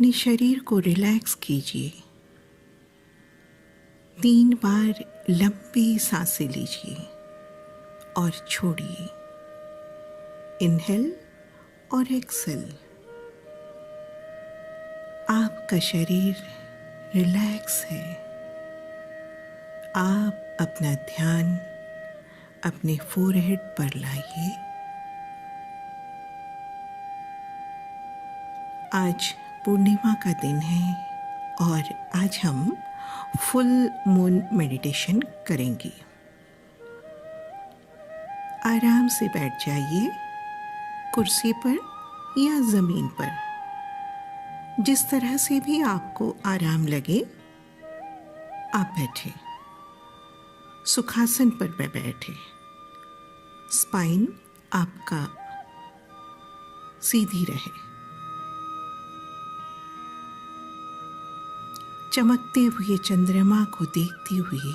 अपने शरीर को रिलैक्स कीजिए। 3 बार लंबी सांसें लीजिए और छोड़िए। इनहेल और एक्सेल। आपका शरीर रिलैक्स है। आप अपना ध्यान अपने फोरहेड पर लाइए। आज पूर्णिमा का दिन है और आज हम फुल मून मेडिटेशन करेंगे। आराम से बैठ जाइए, कुर्सी पर या ज़मीन पर, जिस तरह से भी आपको आराम लगे आप बैठे। सुखासन पर बैठे। स्पाइन आपका सीधी रहे। चमकते हुए चंद्रमा को देखते हुए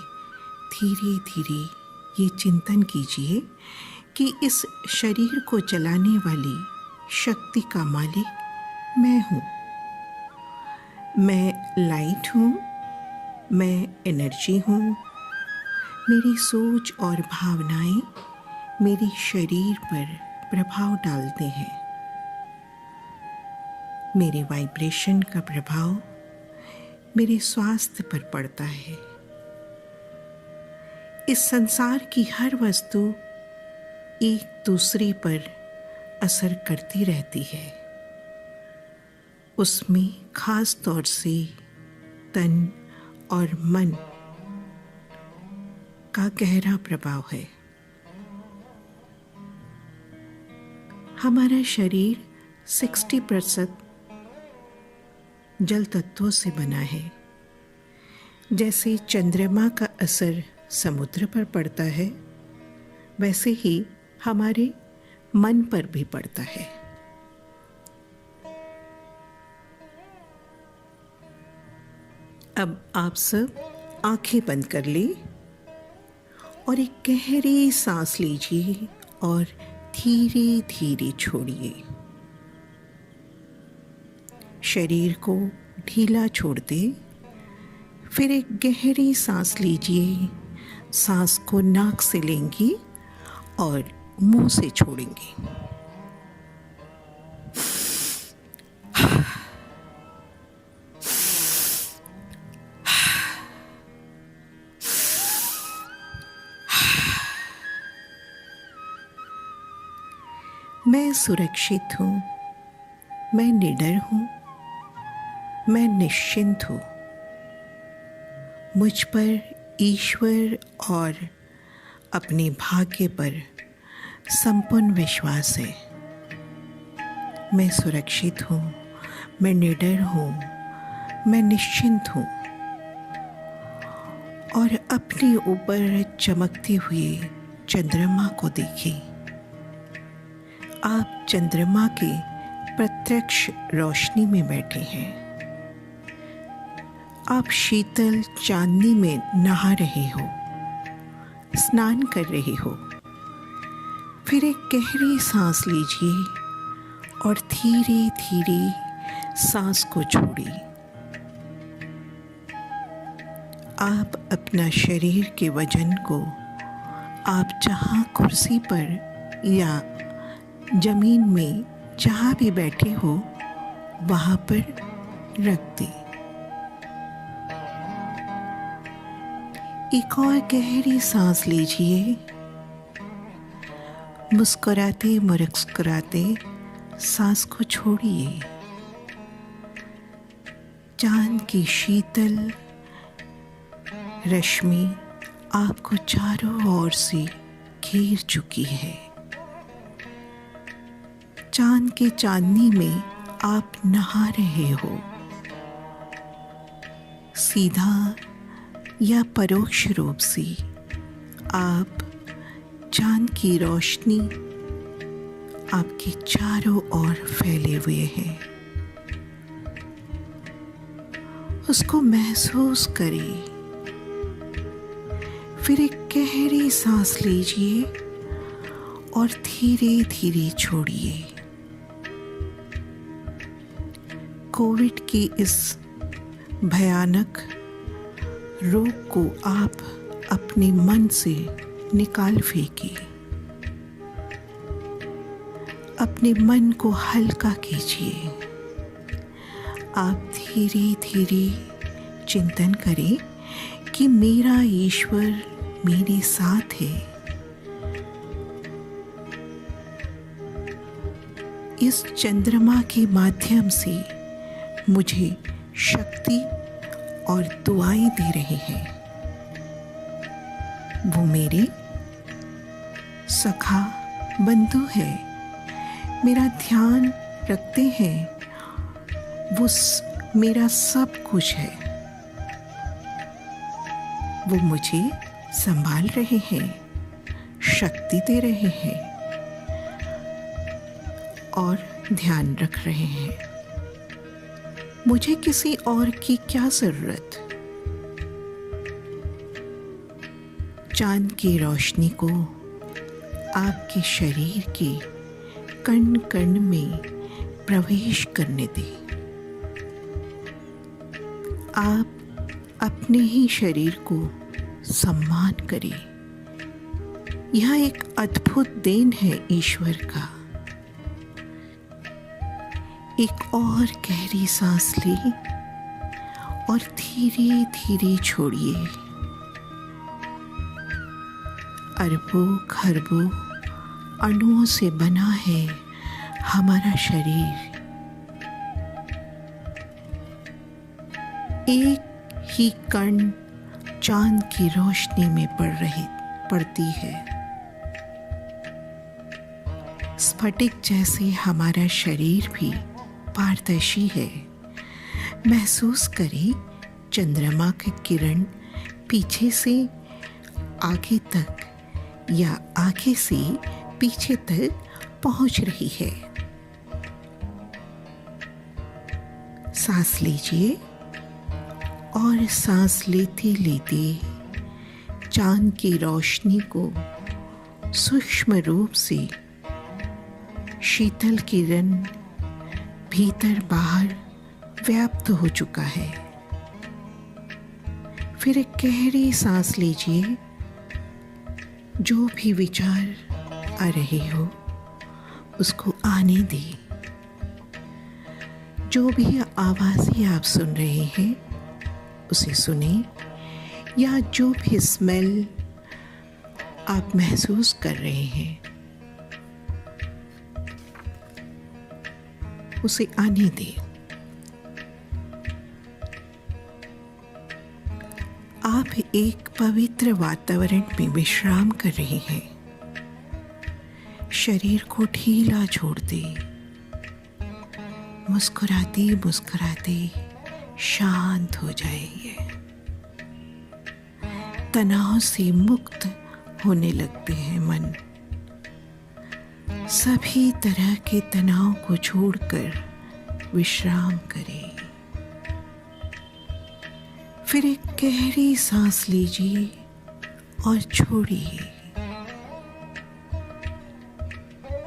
धीरे धीरे ये चिंतन कीजिए कि इस शरीर को चलाने वाली शक्ति का मालिक मैं हूँ। मैं लाइट हूँ, मैं एनर्जी हूँ। मेरी सोच और भावनाएं मेरे शरीर पर प्रभाव डालते हैं। मेरे वाइब्रेशन का प्रभाव मेरे स्वास्थ्य पर पड़ता है। इस संसार की हर वस्तु एक दूसरे पर असर करती रहती है। उसमें खास तौर से तन और मन का गहरा प्रभाव है। हमारा शरीर 60% जल तत्वों से बना है। जैसे चंद्रमा का असर समुद्र पर पड़ता है, वैसे ही हमारे मन पर भी पड़ता है। अब आप सब आंखें बंद कर लें और एक गहरी सांस लीजिए और धीरे धीरे छोड़िए। शरीर को ढीला छोड़ दें। फिर एक गहरी सांस लीजिए। सांस को नाक से लेंगी और मुंह से छोड़ेंगी। मैं सुरक्षित हूँ, मैं निडर हूँ, मैं निश्चिंत हूँ। मुझ पर ईश्वर और अपने भाग्य पर संपूर्ण विश्वास है। मैं सुरक्षित हूँ, मैं निडर हूँ, मैं निश्चिंत हूँ। और अपने ऊपर चमकते हुए चंद्रमा को देखिए। आप चंद्रमा के प्रत्यक्ष रोशनी में बैठे हैं। आप शीतल चांदनी में नहा रहे हो, स्नान कर रहे हो। फिर एक गहरी सांस लीजिए और धीरे धीरे सांस को छोड़िए। आप अपना शरीर के वजन को आप जहाँ कुर्सी पर या जमीन में जहाँ भी बैठे हो वहाँ पर रख दें। एक और गहरी सांस लीजिए। मुस्कुराते मुस्कुराते सांस को छोड़िए। चांद की शीतल रश्मि आपको चारों ओर से घेर चुकी है। चांद के चांदनी में आप नहा रहे हो। सीधा या परोक्ष रूप से आप चांद की रोशनी आपके चारों ओर फैले हुए हैं। उसको महसूस करें। फिर एक गहरी सांस लीजिए और धीरे धीरे छोड़िए। कोविड की इस भयानक रोग को आप अपने मन से निकाल फेंकिए। अपने मन को हल्का कीजिए। आप धीरे धीरे चिंतन करें कि मेरा ईश्वर मेरे साथ है। इस चंद्रमा के माध्यम से मुझे शक्ति और दुआएं दे रहे हैं। वो मेरे सखा बंधु है, मेरा ध्यान रखते हैं। वो मेरा सब कुछ है। वो मुझे संभाल रहे हैं, शक्ति दे रहे हैं और ध्यान रख रहे हैं। मुझे किसी और की क्या जरूरत। चांद की रोशनी को आपके शरीर के कण कण में प्रवेश करने दें। आप अपने ही शरीर को सम्मान करें। यह एक अद्भुत देन है ईश्वर का। एक और गहरी सांस लें और धीरे धीरे छोड़िए। अरबों खरबों अणुओं से बना है हमारा शरीर। एक ही कण चांद की रोशनी में पड़ती है। स्फटिक जैसे हमारा शरीर भी पारदर्शी है। महसूस करें चंद्रमा की किरण पीछे से आगे तक या आगे से पीछे तक पहुंच रही है। सांस लीजिए और सांस लेते लेते चांद की रोशनी को सूक्ष्म रूप से शीतल किरण भीतर बाहर व्याप्त हो चुका है। फिर एक गहरी सांस लीजिए। जो भी विचार आ रहे हो उसको आने दें। जो भी आवाज़ें आप सुन रहे हैं उसे सुने, या जो भी स्मेल आप महसूस कर रहे हैं उसे आने दें। आप एक पवित्र वातावरण में विश्राम कर रहे हैं। शरीर को ढीला छोड़ दें। मुस्कुराते मुस्कुराते शांत हो जाएंगे। तनाव से मुक्त होने लगते हैं मन। सभी तरह के तनाव को छोड़कर विश्राम करें। फिर एक गहरी सांस लीजिए और छोड़िए।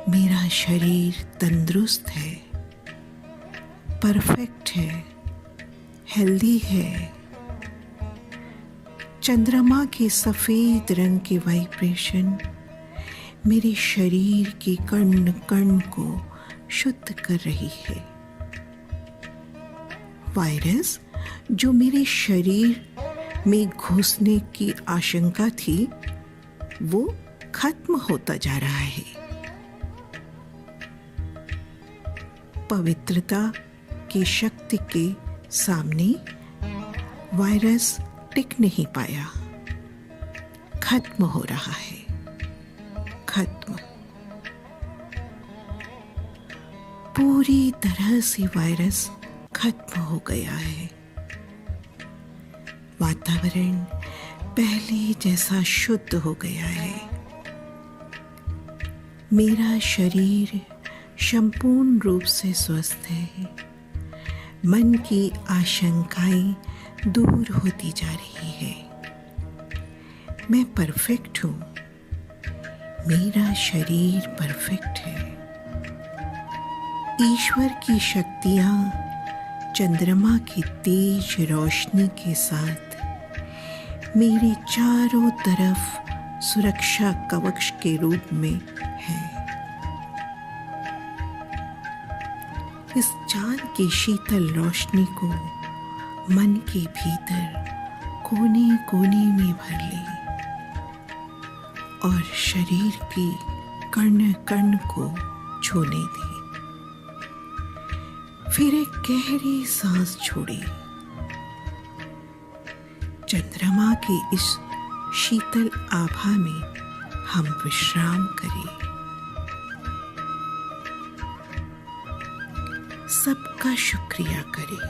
मेरा शरीर तंदुरुस्त है, परफेक्ट है, हेल्दी है। चंद्रमा के सफेद रंग के वाइब्रेशन मेरे शरीर के कण कण को शुद्ध कर रही है। वायरस जो मेरे शरीर में घुसने की आशंका थी वो खत्म होता जा रहा है। पवित्रता की शक्ति के सामने वायरस टिक नहीं पाया। खत्म हो रहा है। खत्म। पूरी तरह से वायरस खत्म हो गया है। वातावरण पहले जैसा शुद्ध हो गया है। मेरा शरीर संपूर्ण रूप से स्वस्थ है। मन की आशंकाएं दूर होती जा रही है। मैं परफेक्ट हूँ। मेरा शरीर परफेक्ट है। ईश्वर की शक्तियाँ चंद्रमा की तेज रोशनी के साथ मेरे चारों तरफ सुरक्षा कवच के रूप में है। इस चांद की शीतल रोशनी को मन के भीतर कोने कोने में भर ले और शरीर की कण कण को छूने दे। फिर एक गहरी सांस छोड़े। चंद्रमा की इस शीतल आभा में हम विश्राम करें। सबका शुक्रिया करें।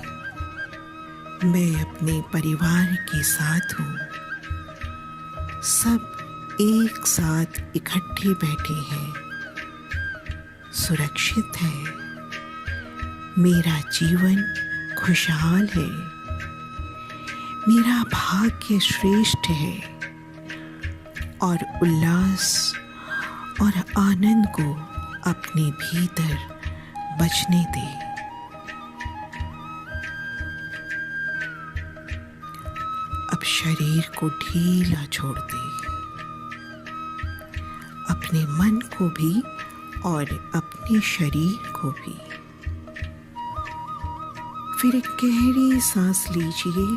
मैं अपने परिवार के साथ हूँ। सब एक साथ इकट्ठे बैठे हैं, सुरक्षित है। मेरा जीवन खुशहाल है। मेरा भाग्य श्रेष्ठ है और उल्लास और आनंद को अपने भीतर बचने दे। अब शरीर को ढीला छोड़ दे, अपने मन को भी और अपने शरीर को भी। फिर एक गहरी सांस लीजिए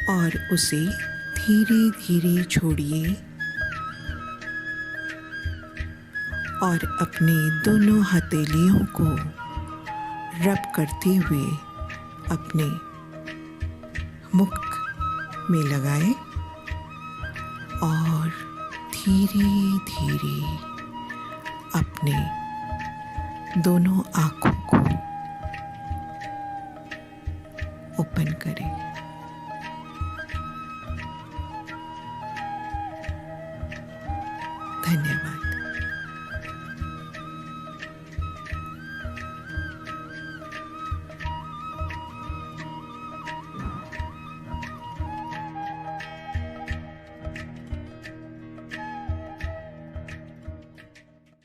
और उसे धीरे धीरे छोड़िए और अपने दोनों हथेलियों को रब करते हुए अपने मुख में लगाए और धीरे धीरे अपने दोनों आंखों को ओपन करें। धन्यवाद।